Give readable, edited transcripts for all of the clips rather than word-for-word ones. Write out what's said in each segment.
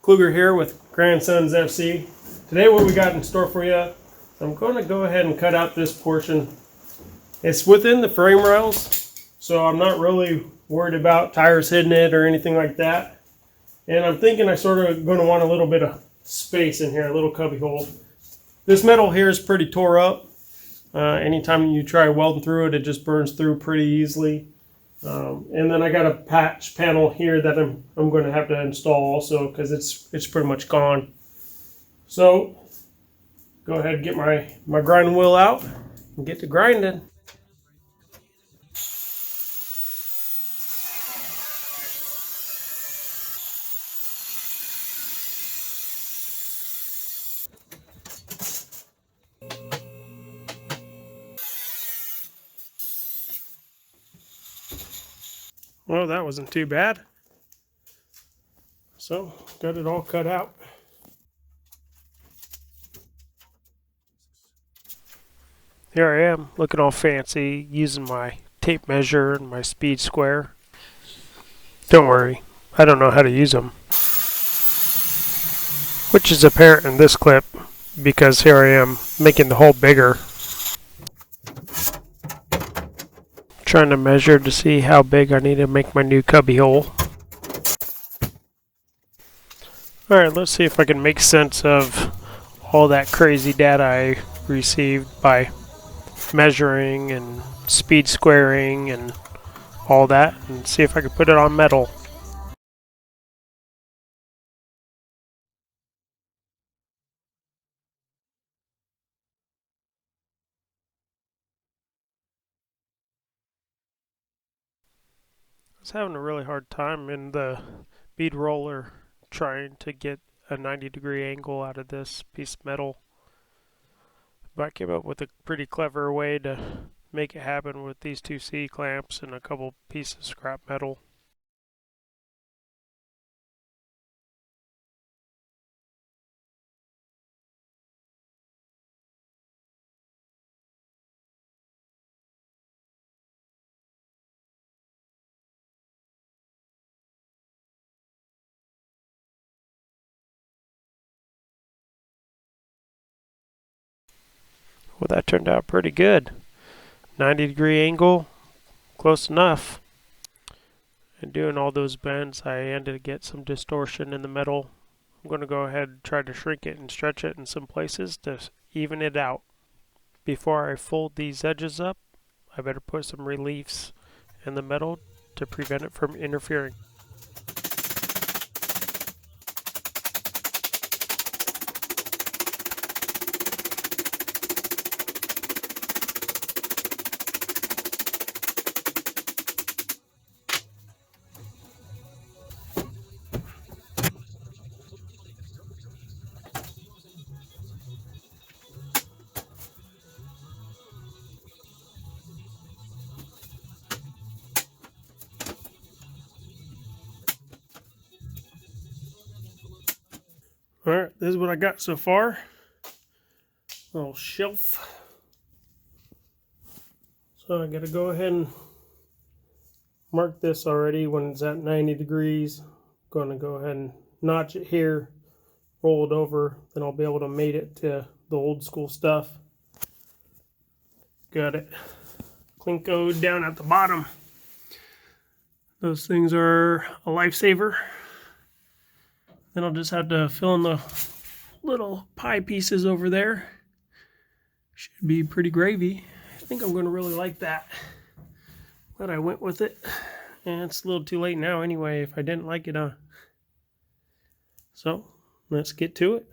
Kluger here with Grandsons FC. Today what we got in store for you, I'm going to go ahead and cut out this portion. It's within the frame rails, so I'm not really worried about tires hitting it or anything like that. And I'm thinking I sort of going to want a little bit of space in here, a little cubby hole. This metal here is pretty tore up. Anytime you try welding through it, it just burns through pretty easily. And then I got a patch panel here that I'm going to have to install also because it's pretty much gone. So go ahead and get my grinding wheel out and get to grinding. Well, that wasn't too bad. So got it all cut out. Here I am, looking all fancy, using my tape measure and my speed square. Don't worry, I don't know how to use them. Which is apparent in this clip, because here I am making the hole bigger. Trying to measure to see how big I need to make my new cubby hole. Alright, let's see if I can make sense of all that crazy data I received by measuring and speed squaring and all that, and see if I can put it on metal. I was having a really hard time in the bead roller trying to get a 90-degree angle out of this piece of metal. But I came up with a pretty clever way to make it happen with these two C clamps and a couple pieces of scrap metal. Well, that turned out pretty good. 90-degree angle, close enough. And doing all those bends, I ended to get some distortion in the metal. I'm going to go ahead and try to shrink it and stretch it in some places to even it out. Before I fold these edges up, I better put some reliefs in the metal to prevent it from interfering. Alright, this is what I got so far. Little shelf. So I gotta go ahead and mark this already when it's at 90 degrees. Gonna go ahead and notch it here, roll it over, then I'll be able to mate it to the old school stuff. Got it Clinkoed down at the bottom. Those things are a lifesaver. Then I'll just have to fill in the little pie pieces over there. Should be pretty gravy. I think I'm going to really like that. Glad I went with it. And it's a little too late now anyway if I didn't like it. So let's get to it.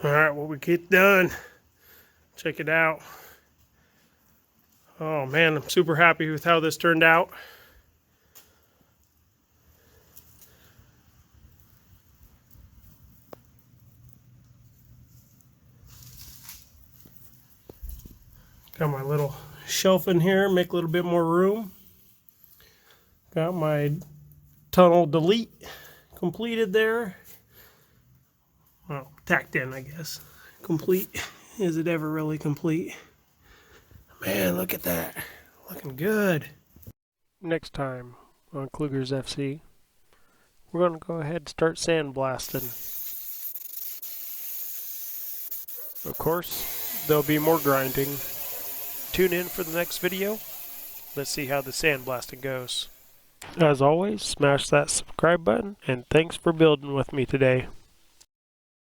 Alright, what we get done. Check it out. Oh man, I'm super happy with how this turned out. Got my little shelf in here, make a little bit more room. Got my tunnel delete completed there. Well, tacked in, I guess. Complete. Is it ever really complete? Man, look at that. Looking good. Next time on Kluger's FC, we're going to go ahead and start sandblasting. Of course, there'll be more grinding. Tune in for the next video. Let's see how the sandblasting goes. As always, smash that subscribe button, and thanks for building with me today.